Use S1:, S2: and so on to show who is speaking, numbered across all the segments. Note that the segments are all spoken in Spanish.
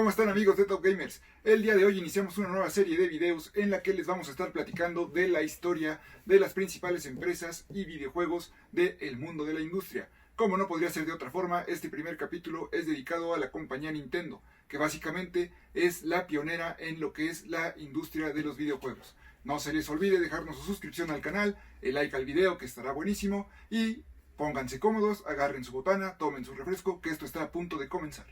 S1: ¿Cómo están, amigos de Top Gamers? El día de hoy iniciamos una nueva serie de videos en la que les vamos a estar platicando de la historia de las principales empresas y videojuegos del mundo de la industria. Como no podría ser de otra forma, este primer capítulo es dedicado a la compañía Nintendo, que básicamente es la pionera en lo que es la industria de los videojuegos. No se les olvide dejarnos su suscripción al canal, el like al video que estará buenísimo y pónganse cómodos, agarren su botana, tomen su refresco, que esto está a punto de comenzar.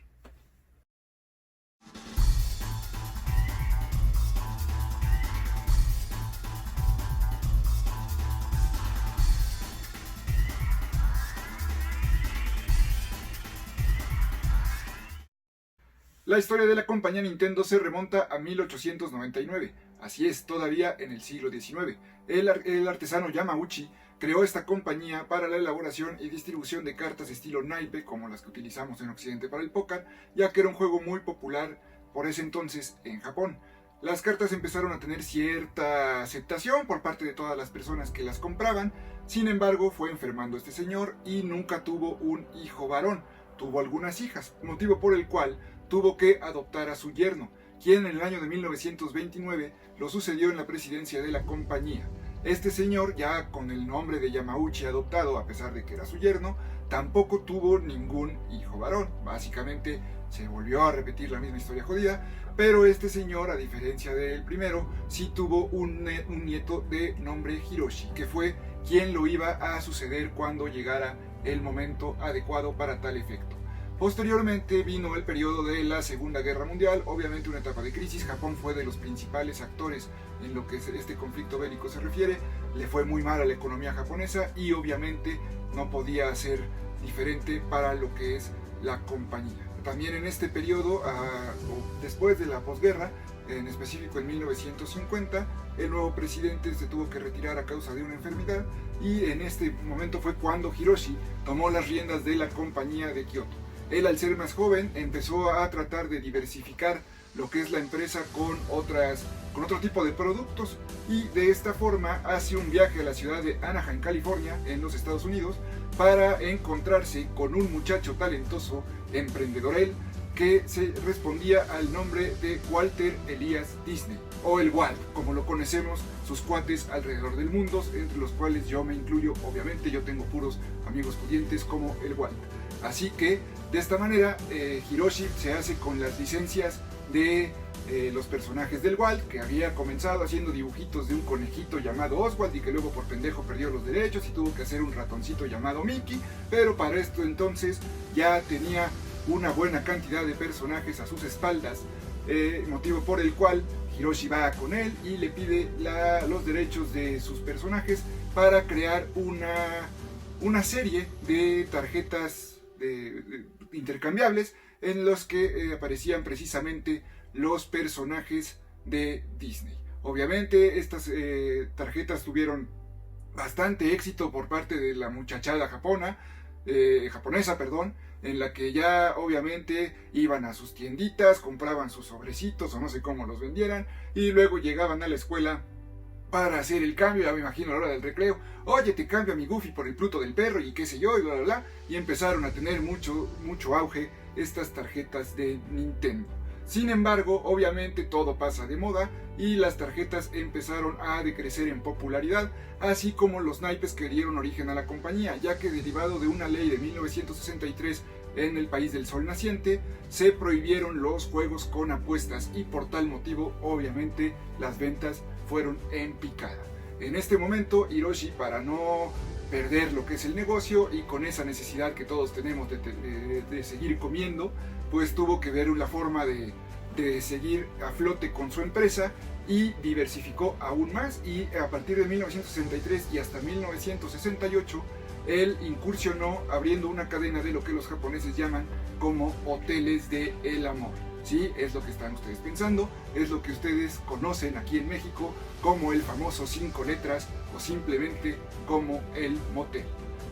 S1: La historia de la compañía Nintendo se remonta a 1899, así es, todavía en el siglo XIX. El artesano Yamauchi creó esta compañía para la elaboración y distribución de cartas estilo naipe, como las que utilizamos en Occidente para el póker, ya que era un juego muy popular por ese entonces en Japón. Las cartas empezaron a tener cierta aceptación por parte de todas las personas que las compraban, sin embargo fue enfermando este señor y nunca tuvo un hijo varón, tuvo algunas hijas, motivo por el cual tuvo que adoptar a su yerno, quien en el año de 1929 lo sucedió en la presidencia de la compañía. Este señor, ya con el nombre de Yamauchi adoptado, a pesar de que era su yerno, tampoco tuvo ningún hijo varón. Básicamente se volvió a repetir la misma historia jodida, pero este señor, a diferencia del primero, sí tuvo un nieto de nombre Hiroshi, que fue quien lo iba a suceder cuando llegara el momento adecuado para tal efecto. Posteriormente vino el periodo de la Segunda Guerra Mundial, obviamente una etapa de crisis. Japón fue de los principales actores en lo que este conflicto bélico se refiere. Le fue muy mal a la economía japonesa y obviamente no podía ser diferente para lo que es la compañía. También en este periodo, después de la posguerra, en específico en 1950, el nuevo presidente se tuvo que retirar a causa de una enfermedad y en este momento fue cuando Hiroshi tomó las riendas de la compañía de Kyoto. Él, al ser más joven, empezó a tratar de diversificar lo que es la empresa con otro tipo de productos y de esta forma hace un viaje a la ciudad de Anaheim, California, en los Estados Unidos, para encontrarse con un muchacho talentoso, emprendedorel, que se respondía al nombre de Walter Elias Disney, o el Walt, como lo conocemos sus cuates alrededor del mundo, entre los cuales yo me incluyo. Obviamente yo tengo puros amigos pudientes como el Walt. Así que de esta manera Hiroshi se hace con las licencias de los personajes del Walt, que había comenzado haciendo dibujitos de un conejito llamado Oswald y que luego por pendejo perdió los derechos y tuvo que hacer un ratoncito llamado Mickey, pero para esto entonces ya tenía una buena cantidad de personajes a sus espaldas, motivo por el cual Hiroshi va con él y le pide los derechos de sus personajes para crear una serie de tarjetas intercambiables en los que aparecían precisamente los personajes de Disney. Obviamente estas tarjetas tuvieron bastante éxito por parte de la muchachada japonesa, en la que ya obviamente iban a sus tienditas, compraban sus sobrecitos o no sé cómo los vendieran y luego llegaban a la escuela para hacer el cambio. Ya me imagino a la hora del recreo: oye, te cambio a mi Goofy por el Pluto del perro y qué sé yo, y bla bla bla, y empezaron a tener mucho auge estas tarjetas de Nintendo. Sin embargo, obviamente todo pasa de moda y las tarjetas empezaron a decrecer en popularidad, así como los naipes que dieron origen a la compañía, ya que derivado de una ley de 1963 en el país del sol naciente, se prohibieron los juegos con apuestas y por tal motivo, obviamente, las ventas fueron en picada. En este momento, Hiroshi, para no perder lo que es el negocio y con esa necesidad que todos tenemos de seguir comiendo, pues tuvo que ver una forma de seguir a flote con su empresa y diversificó aún más, y a partir de 1963 y hasta 1968 él incursionó abriendo una cadena de lo que los japoneses llaman como hoteles de el amor. Sí, es lo que están ustedes pensando, es lo que ustedes conocen aquí en México como el famoso 5 letras o simplemente como el motel.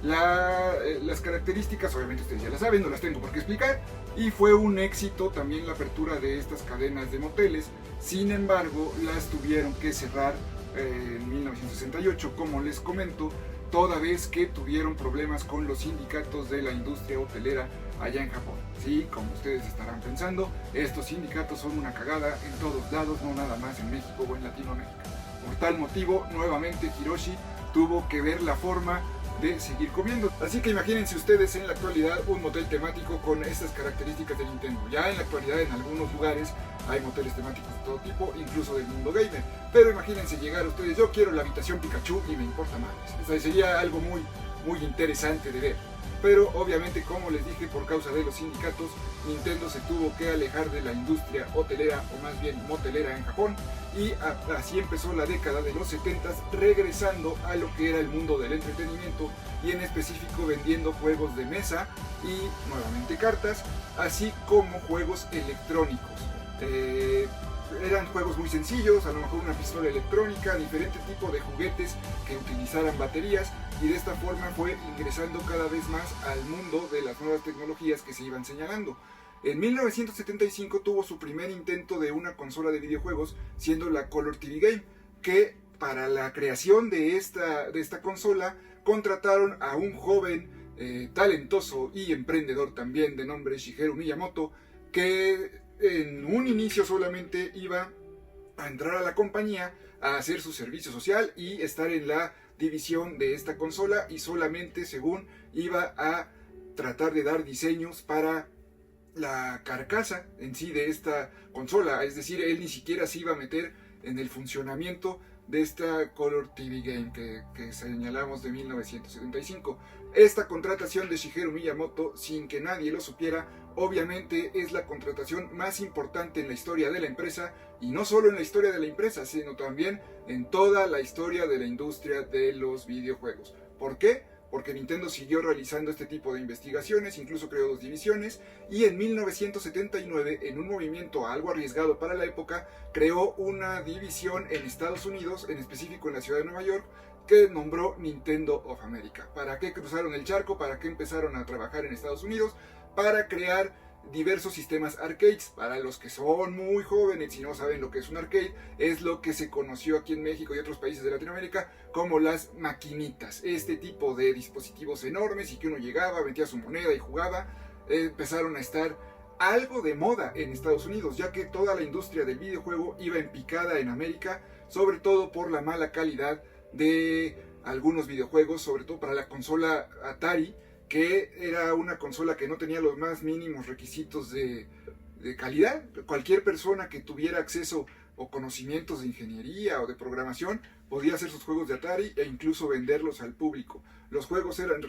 S1: Las características obviamente ustedes ya las saben, no las tengo por qué explicar, y fue un éxito también la apertura de estas cadenas de moteles. Sin embargo, las tuvieron que cerrar en 1968, como les comento, toda vez que tuvieron problemas con los sindicatos de la industria hotelera allá en Japón. Sí, como ustedes estarán pensando, estos sindicatos son una cagada en todos lados, no nada más en México o en Latinoamérica. Por tal motivo, nuevamente Hiroshi tuvo que ver la forma de seguir comiendo. Así que imagínense ustedes en la actualidad un motel temático con estas características de Nintendo. Ya en la actualidad en algunos lugares hay moteles temáticos de todo tipo, incluso del mundo gamer. Pero imagínense llegar ustedes, yo quiero la habitación Pikachu y me importa más. O sea, sería algo muy interesante de ver. Pero obviamente, como les dije, por causa de los sindicatos, Nintendo se tuvo que alejar de la industria hotelera, o más bien motelera en Japón, y así empezó la década de los 70s, regresando a lo que era el mundo del entretenimiento, y en específico vendiendo juegos de mesa y nuevamente cartas, así como juegos electrónicos. Eran juegos muy sencillos, a lo mejor una pistola electrónica, diferente tipo de juguetes que utilizaran baterías, y de esta forma fue ingresando cada vez más al mundo de las nuevas tecnologías que se iban señalando. En 1975 tuvo su primer intento de una consola de videojuegos, siendo la Color TV Game, que para la creación de esta consola contrataron a un joven talentoso y emprendedor también de nombre Shigeru Miyamoto, que en un inicio solamente iba a entrar a la compañía a hacer su servicio social y estar en la división de esta consola, y solamente, según, iba a tratar de dar diseños para la carcasa en sí de esta consola. Es decir, él ni siquiera se iba a meter en el funcionamiento de esta Color TV Game que señalamos de 1975. Esta contratación de Shigeru Miyamoto, sin que nadie lo supiera, obviamente es la contratación más importante en la historia de la empresa, y no solo en la historia de la empresa, sino también en toda la historia de la industria de los videojuegos. ¿Por qué? Porque Nintendo siguió realizando este tipo de investigaciones, incluso creó 2 divisiones, y en 1979, en un movimiento algo arriesgado para la época, creó una división en Estados Unidos, en específico en la ciudad de Nueva York, que nombró Nintendo of America. ¿Para qué cruzaron el charco? ¿Para qué empezaron a trabajar en Estados Unidos? Para crear diversos sistemas arcades. Para los que son muy jóvenes y no saben lo que es un arcade, es lo que se conoció aquí en México y otros países de Latinoamérica como las maquinitas. Este tipo de dispositivos enormes, y que uno llegaba, metía su moneda y jugaba, empezaron a estar algo de moda en Estados Unidos, ya que toda la industria del videojuego iba en picada en América, sobre todo por la mala calidad de algunos videojuegos, sobre todo para la consola Atari, que era una consola que no tenía los más mínimos requisitos de calidad. Cualquier persona que tuviera acceso o conocimientos de ingeniería o de programación podía hacer sus juegos de Atari e incluso venderlos al público. Los juegos eran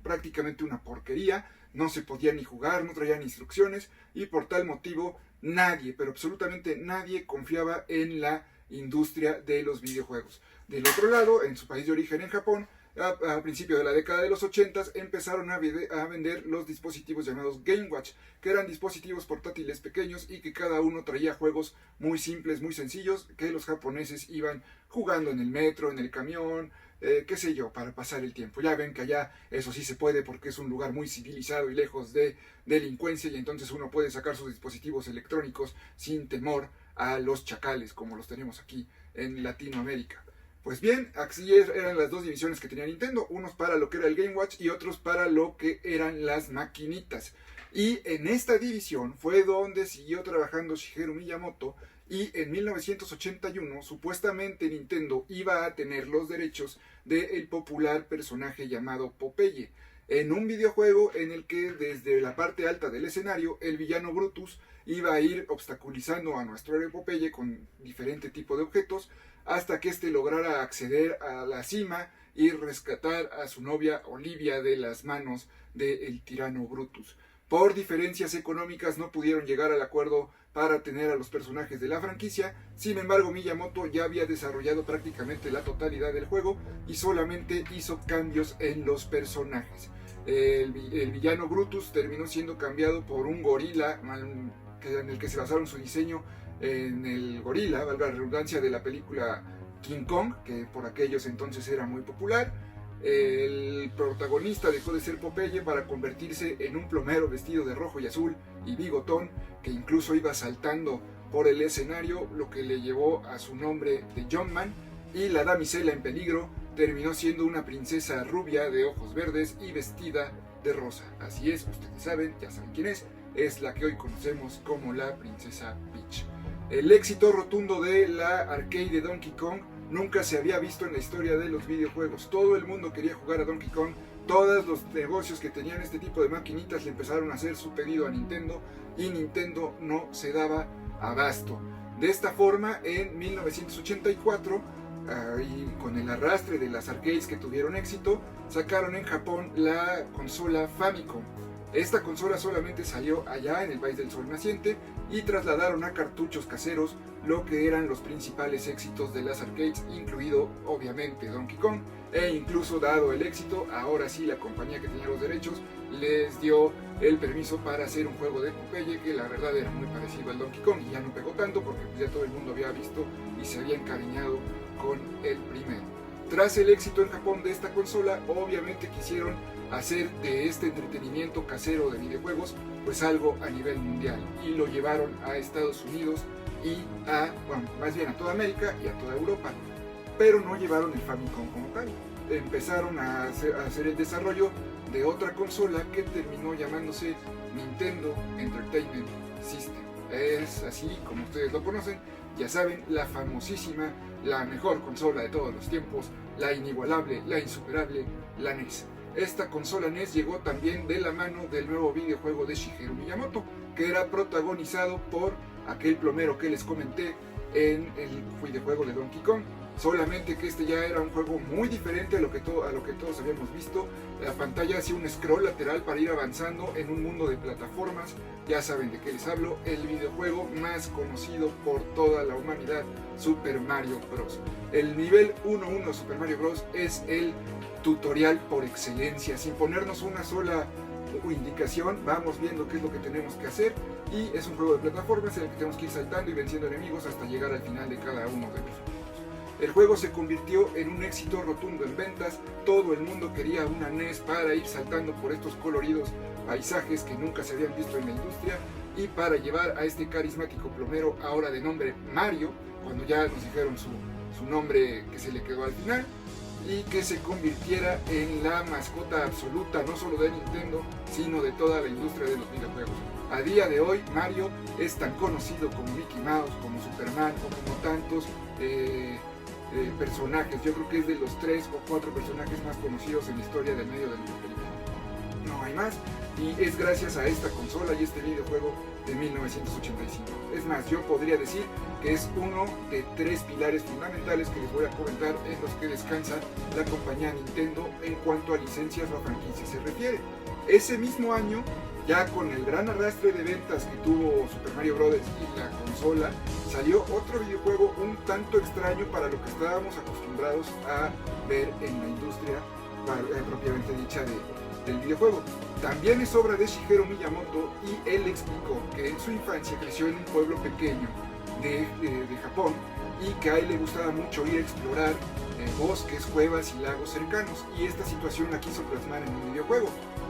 S1: prácticamente una porquería, no se podían ni jugar, no traían instrucciones, y por tal motivo nadie, pero absolutamente nadie, confiaba en la industria de los videojuegos. Del otro lado, en su país de origen, en Japón, a principios de la década de los 80s, empezaron a vender los dispositivos llamados Game Watch, que eran dispositivos portátiles pequeños y que cada uno traía juegos muy simples, muy sencillos, que los japoneses iban jugando en el metro, en el camión, qué sé yo, para pasar el tiempo. Ya ven que allá eso sí se puede, porque es un lugar muy civilizado y lejos de delincuencia, y entonces uno puede sacar sus dispositivos electrónicos sin temor a los chacales, como los tenemos aquí en Latinoamérica. Pues bien, así eran las 2 divisiones que tenía Nintendo, unos para lo que era el Game Watch y otros para lo que eran las maquinitas. Y en esta división fue donde siguió trabajando Shigeru Miyamoto, y en 1981 supuestamente Nintendo iba a tener los derechos del popular personaje llamado Popeye, en un videojuego en el que desde la parte alta del escenario el villano Brutus iba a ir obstaculizando a nuestro héroe Popeye con diferente tipo de objetos, hasta que éste lograra acceder a la cima y rescatar a su novia Olivia de las manos del tirano Brutus. Por diferencias económicas no pudieron llegar al acuerdo para tener a los personajes de la franquicia. Sin embargo, Miyamoto ya había desarrollado prácticamente la totalidad del juego y solamente hizo cambios en los personajes. El villano Brutus terminó siendo cambiado por un gorila, en el que se basaron su diseño en el gorila, valga la redundancia, de la película King Kong, que por aquellos entonces era muy popular. El protagonista dejó de ser Popeye para convertirse en un plomero vestido de rojo y azul y bigotón, que incluso iba saltando por el escenario, lo que le llevó a su nombre de Jumpman. Y la damisela en peligro terminó siendo una princesa rubia de ojos verdes y vestida de rosa. Así es, ustedes saben, ya saben quién es la que hoy conocemos como la Princesa Peach. El éxito rotundo de la arcade de Donkey Kong nunca se había visto en la historia de los videojuegos. Todo el mundo quería jugar a Donkey Kong. Todos los negocios que tenían este tipo de maquinitas le empezaron a hacer su pedido a Nintendo y Nintendo no se daba abasto. De esta forma, en 1984, y con el arrastre de las arcades que tuvieron éxito, sacaron en Japón la consola Famicom. Esta consola solamente salió allá en el país del sol naciente y trasladaron a cartuchos caseros lo que eran los principales éxitos de las arcades, incluido obviamente Donkey Kong, e incluso dado el éxito, ahora sí la compañía que tenía los derechos les dio el permiso para hacer un juego de Popeye que la verdad era muy parecido al Donkey Kong y ya no pegó tanto porque ya todo el mundo había visto y se había encariñado con el primero. Tras el éxito en Japón de esta consola, obviamente quisieron hacer de este entretenimiento casero de videojuegos pues algo a nivel mundial y lo llevaron a Estados Unidos y más bien a toda América y a toda Europa, pero no llevaron el Famicom como tal. Empezaron a hacer el desarrollo de otra consola que terminó llamándose Nintendo Entertainment System. Es así como ustedes lo conocen, ya saben, la famosísima, la mejor consola de todos los tiempos, la inigualable, la insuperable, la NES. Esta consola NES llegó también de la mano del nuevo videojuego de Shigeru Miyamoto, que era protagonizado por aquel plomero que les comenté en el videojuego de Donkey Kong. Solamente que este ya era un juego muy diferente a lo que todos habíamos visto. La pantalla hacía un scroll lateral para ir avanzando en un mundo de plataformas. Ya saben de qué les hablo, el videojuego más conocido por toda la humanidad, Super Mario Bros. El nivel 1-1 de Super Mario Bros. Es el tutorial por excelencia. Sin ponernos una sola indicación, vamos viendo qué es lo que tenemos que hacer. Y es un juego de plataformas en el que tenemos que ir saltando y venciendo enemigos hasta llegar al final de cada uno de ellos. El juego se convirtió en un éxito rotundo en ventas, todo el mundo quería una NES para ir saltando por estos coloridos paisajes que nunca se habían visto en la industria y para llevar a este carismático plomero, ahora de nombre Mario, cuando ya nos dijeron su nombre que se le quedó al final, y que se convirtiera en la mascota absoluta no solo de Nintendo, sino de toda la industria de los videojuegos. A día de hoy Mario es tan conocido como Mickey Mouse, como Superman o como tantos personajes. Yo creo que es de los 3 o 4 personajes más conocidos en la historia del medio del entretenimiento. No hay más, y es gracias a esta consola y este videojuego de 1985. Es más, yo podría decir que es uno de 3 pilares fundamentales que les voy a comentar en los que descansa la compañía Nintendo en cuanto a licencias o a franquicias se refiere. Ese mismo año, ya con el gran arrastre de ventas que tuvo Super Mario Bros. Y la consola, salió otro videojuego un tanto extraño para lo que estábamos acostumbrados a ver en la industria propiamente dicha del videojuego. También es obra de Shigeru Miyamoto y él explicó que en su infancia creció en un pueblo pequeño de Japón y que a él le gustaba mucho ir a explorar bosques, cuevas y lagos cercanos, y esta situación la quiso plasmar en un videojuego.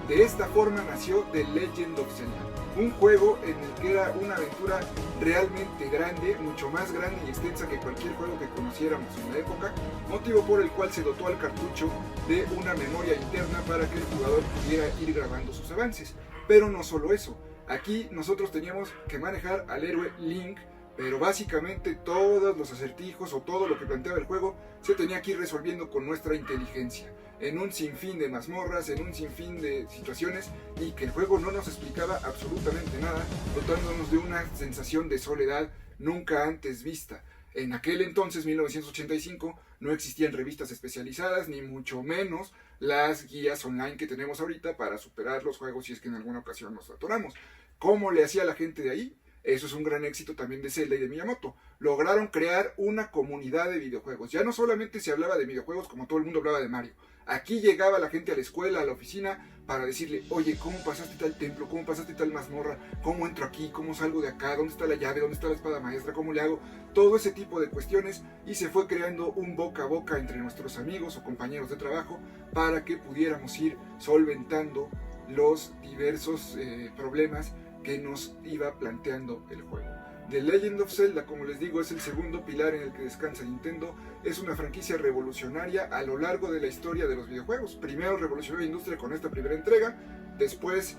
S1: De esta forma nació The Legend of Zelda, un juego en el que era una aventura realmente grande, mucho más grande y extensa que cualquier juego que conociéramos en la época, motivo por el cual se dotó al cartucho de una memoria interna para que el jugador pudiera ir grabando sus avances. Pero no solo eso, aquí nosotros teníamos que manejar al héroe Link, pero básicamente todos los acertijos o todo lo que planteaba el juego se tenía que ir resolviendo con nuestra inteligencia, en un sinfín de mazmorras, en un sinfín de situaciones, y que el juego no nos explicaba absolutamente nada, dotándonos de una sensación de soledad nunca antes vista. En aquel entonces, 1985, no existían revistas especializadas, ni mucho menos las guías online que tenemos ahorita para superar los juegos si es que en alguna ocasión nos atoramos. ¿Cómo le hacía la gente de ahí? Eso es un gran éxito también de Zelda y de Miyamoto. Lograron crear una comunidad de videojuegos. Ya no solamente se hablaba de videojuegos como todo el mundo hablaba de Mario. Aquí llegaba la gente a la escuela, a la oficina, para decirle, oye, ¿cómo pasaste tal templo? ¿Cómo pasaste tal mazmorra? ¿Cómo entro aquí? ¿Cómo salgo de acá? ¿Dónde está la llave? ¿Dónde está la espada maestra? ¿Cómo le hago? Todo ese tipo de cuestiones, y se fue creando un boca a boca entre nuestros amigos o compañeros de trabajo para que pudiéramos ir solventando los diversos problemas que nos iba planteando el juego. The Legend of Zelda, como les digo, es el segundo pilar en el que descansa Nintendo. Es una franquicia revolucionaria a lo largo de la historia de los videojuegos. Primero revolucionó la industria con esta primera entrega, después,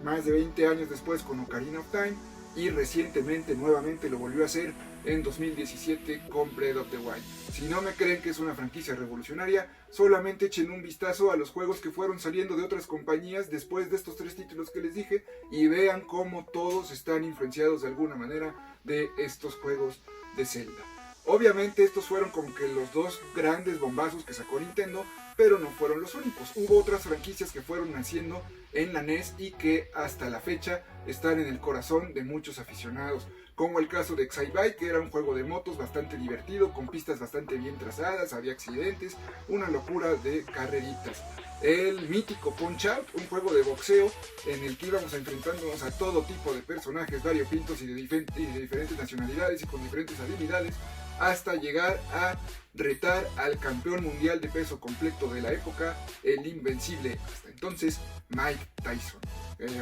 S1: más de 20 años después, con Ocarina of Time, y recientemente nuevamente lo volvió a hacer en 2017 con Breath of the Wild. Si no me creen que es una franquicia revolucionaria, solamente echen un vistazo a los juegos que fueron saliendo de otras compañías después de estos 3 títulos que les dije y vean cómo todos están influenciados de alguna manera de estos juegos de Zelda. Obviamente estos fueron como que los 2 grandes bombazos que sacó Nintendo, pero no fueron los únicos. Hubo otras franquicias que fueron naciendo en la NES y que hasta la fecha están en el corazón de muchos aficionados, como el caso de Excitebike, que era un juego de motos bastante divertido, con pistas bastante bien trazadas, había accidentes, una locura de carreritas. El mítico Punch-Out, un juego de boxeo en el que íbamos enfrentándonos a todo tipo de personajes variopintos y de diferentes nacionalidades y con diferentes habilidades, hasta llegar a retar al campeón mundial de peso completo de la época, el invencible hasta entonces Mike Tyson.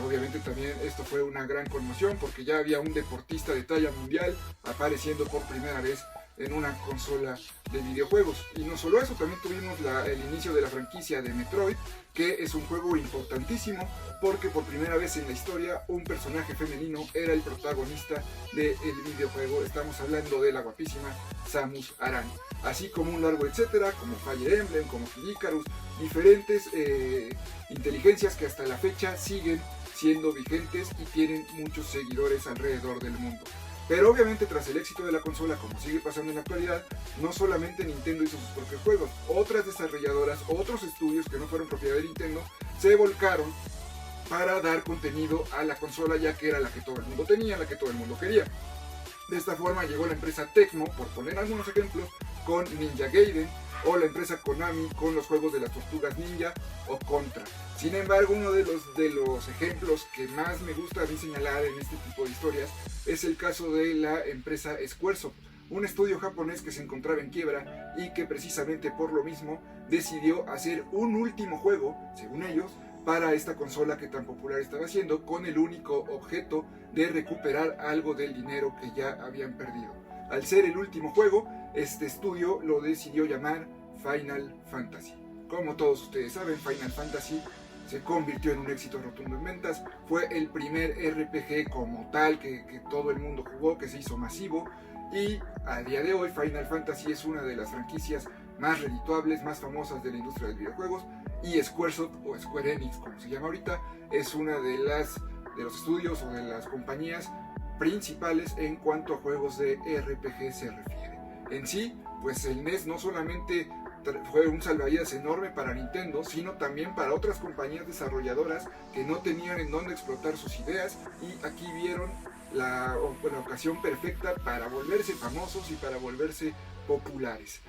S1: Obviamente también esto fue una gran conmoción porque ya había un deportista de talla mundial apareciendo por primera vez en una consola de videojuegos. Y no solo eso, también tuvimos el inicio de la franquicia de Metroid, que es un juego importantísimo porque por primera vez en la historia un personaje femenino era el protagonista del videojuego. Estamos hablando de la guapísima Samus Aran, así como un largo etcétera, como Fire Emblem, como Kid Icarus, diferentes inteligencias que hasta la fecha siguen siendo vigentes y tienen muchos seguidores alrededor del mundo. Pero obviamente tras el éxito de la consola, como sigue pasando en la actualidad, no solamente Nintendo hizo sus propios juegos, otras desarrolladoras, otros estudios que no fueron propiedad de Nintendo, se volcaron para dar contenido a la consola, ya que era la que todo el mundo tenía, la que todo el mundo quería. De esta forma llegó la empresa Tecmo, por poner algunos ejemplos, con Ninja Gaiden, o la empresa Konami con los juegos de las Tortugas Ninja o Contra. Sin embargo, uno de los ejemplos que más me gusta a mí señalar en este tipo de historias es el caso de la empresa Squaresoft, un estudio japonés que se encontraba en quiebra y que precisamente por lo mismo decidió hacer un último juego, según ellos, para esta consola que tan popular estaba siendo, con el único objeto de recuperar algo del dinero que ya habían perdido. Al ser el último juego, este estudio lo decidió llamar Final Fantasy. Como todos ustedes saben, Final Fantasy se convirtió en un éxito rotundo en ventas. Fue el primer RPG como tal que todo el mundo jugó, que se hizo masivo. Y a día de hoy Final Fantasy es una de las franquicias más redituables, más famosas de la industria de los videojuegos. Y Squaresoft, o Square Enix como se llama ahorita, es una de los estudios o de las compañías principales en cuanto a juegos de RPG se refiere. En sí, pues el NES no solamente fue un salvavidas enorme para Nintendo, sino también para otras compañías desarrolladoras que no tenían en dónde explotar sus ideas, y aquí vieron la ocasión perfecta para volverse famosos y para volverse populares.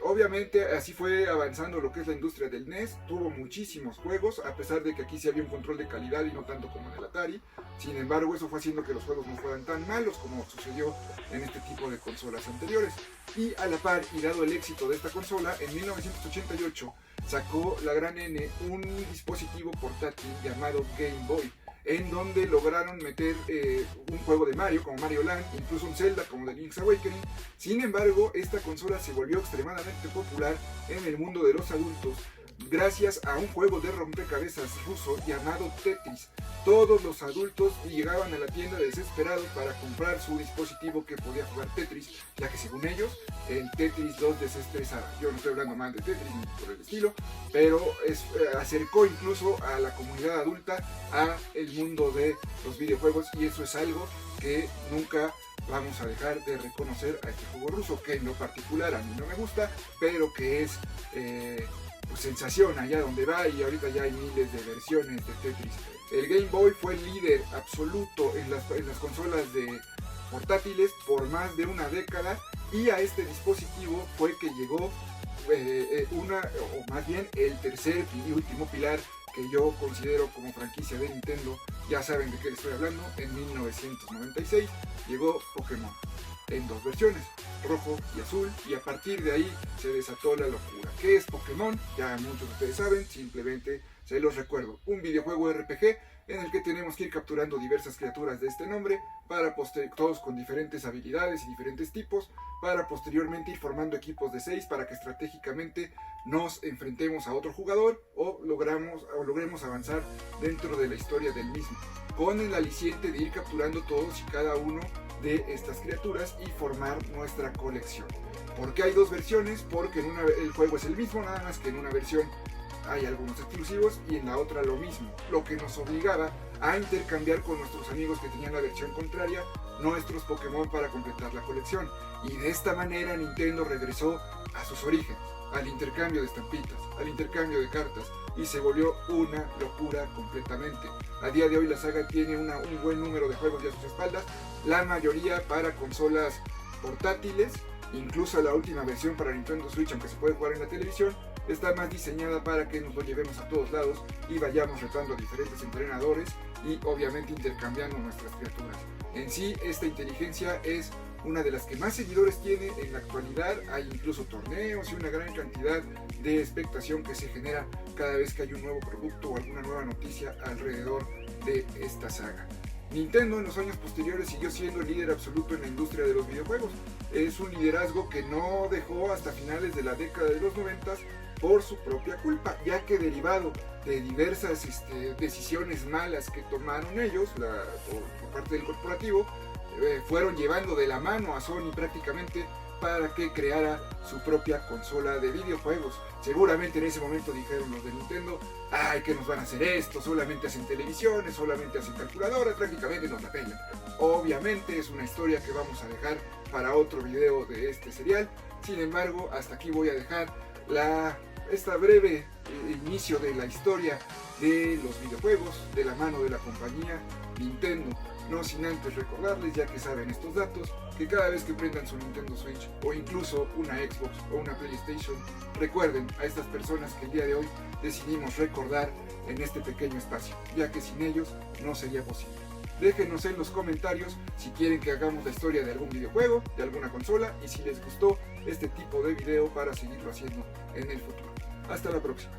S1: Obviamente así fue avanzando lo que es la industria del NES. Tuvo muchísimos juegos, a pesar de que aquí sí había un control de calidad y no tanto como en el Atari. Sin embargo, eso fue haciendo que los juegos no fueran tan malos como sucedió en este tipo de consolas anteriores. Y a la par, y dado el éxito de esta consola, en 1988 sacó la gran N un dispositivo portátil llamado Game Boy, en donde lograron meter un juego de Mario como Mario Land, incluso un Zelda como The Link's Awakening. Sin embargo, esta consola se volvió extremadamente popular en el mundo de los adultos gracias a un juego de rompecabezas ruso llamado Tetris. Todos los adultos llegaban a la tienda desesperados para comprar su dispositivo que podía jugar Tetris, ya que según ellos el Tetris los desestresaba. Yo no estoy hablando mal de Tetris ni por el estilo, pero acercó incluso a la comunidad adulta a el mundo de los videojuegos, y eso es algo que nunca vamos a dejar de reconocer a este juego ruso, que en lo particular a mí no me gusta, pero que es pues sensación allá donde va, y ahorita ya hay miles de versiones de Tetris. El Game Boy fue el líder absoluto en las consolas de portátiles por más de una década, y a este dispositivo fue que llegó o más bien el tercer y último pilar que yo considero como franquicia de Nintendo. Ya saben de qué les estoy hablando. En 1996 llegó Pokémon en 2 versiones, rojo y azul, y a partir de ahí se desató la locura. ¿Qué es Pokémon? Ya muchos de ustedes saben, simplemente se los recuerdo. Un videojuego RPG en el que tenemos que ir capturando diversas criaturas de este nombre, todos con diferentes habilidades y diferentes tipos, para posteriormente ir formando equipos de 6 para que estratégicamente nos enfrentemos a otro jugador o logremos avanzar dentro de la historia del mismo, con el aliciente de ir capturando todos y cada uno de estas criaturas y formar nuestra colección. ¿Por qué hay dos versiones? Porque el juego es el mismo, nada más que en una versión hay algunos exclusivos y en la otra lo mismo, lo que nos obligaba a intercambiar con nuestros amigos que tenían la versión contraria nuestros Pokémon para completar la colección. Y de esta manera Nintendo regresó a sus orígenes, al intercambio de estampitas, al intercambio de cartas, y se volvió una locura completamente. A día de hoy la saga tiene un buen número de juegos ya a sus espaldas, la mayoría para consolas portátiles, incluso la última versión para Nintendo Switch, aunque se puede jugar en la televisión, está más diseñada para que nos lo llevemos a todos lados y vayamos retando a diferentes entrenadores y obviamente intercambiando nuestras criaturas. En sí, esta inteligencia es una de las que más seguidores tiene en la actualidad. Hay incluso torneos y una gran cantidad de expectación que se genera cada vez que hay un nuevo producto o alguna nueva noticia alrededor de esta saga. Nintendo en los años posteriores siguió siendo el líder absoluto en la industria de los videojuegos. Es un liderazgo que no dejó hasta finales de la década de los 90 por su propia culpa, ya que derivado de diversas decisiones malas que tomaron ellos por parte del corporativo, fueron llevando de la mano a Sony prácticamente para que creara su propia consola de videojuegos. Seguramente en ese momento dijeron los de Nintendo: ay, ¿qué nos van a hacer esto? Solamente hacen televisiones, solamente hacen calculadoras, prácticamente nos la pelan. Obviamente es una historia que vamos a dejar para otro video de este serial. Sin embargo, hasta aquí voy a dejar esta breve inicio de la historia de los videojuegos de la mano de la compañía Nintendo. No sin antes recordarles, ya que saben estos datos, que cada vez que prendan su Nintendo Switch o incluso una Xbox o una PlayStation, recuerden a estas personas que el día de hoy decidimos recordar en este pequeño espacio, ya que sin ellos no sería posible. Déjenos en los comentarios si quieren que hagamos la historia de algún videojuego, de alguna consola, y si les gustó este tipo de video para seguirlo haciendo en el futuro. Hasta la próxima.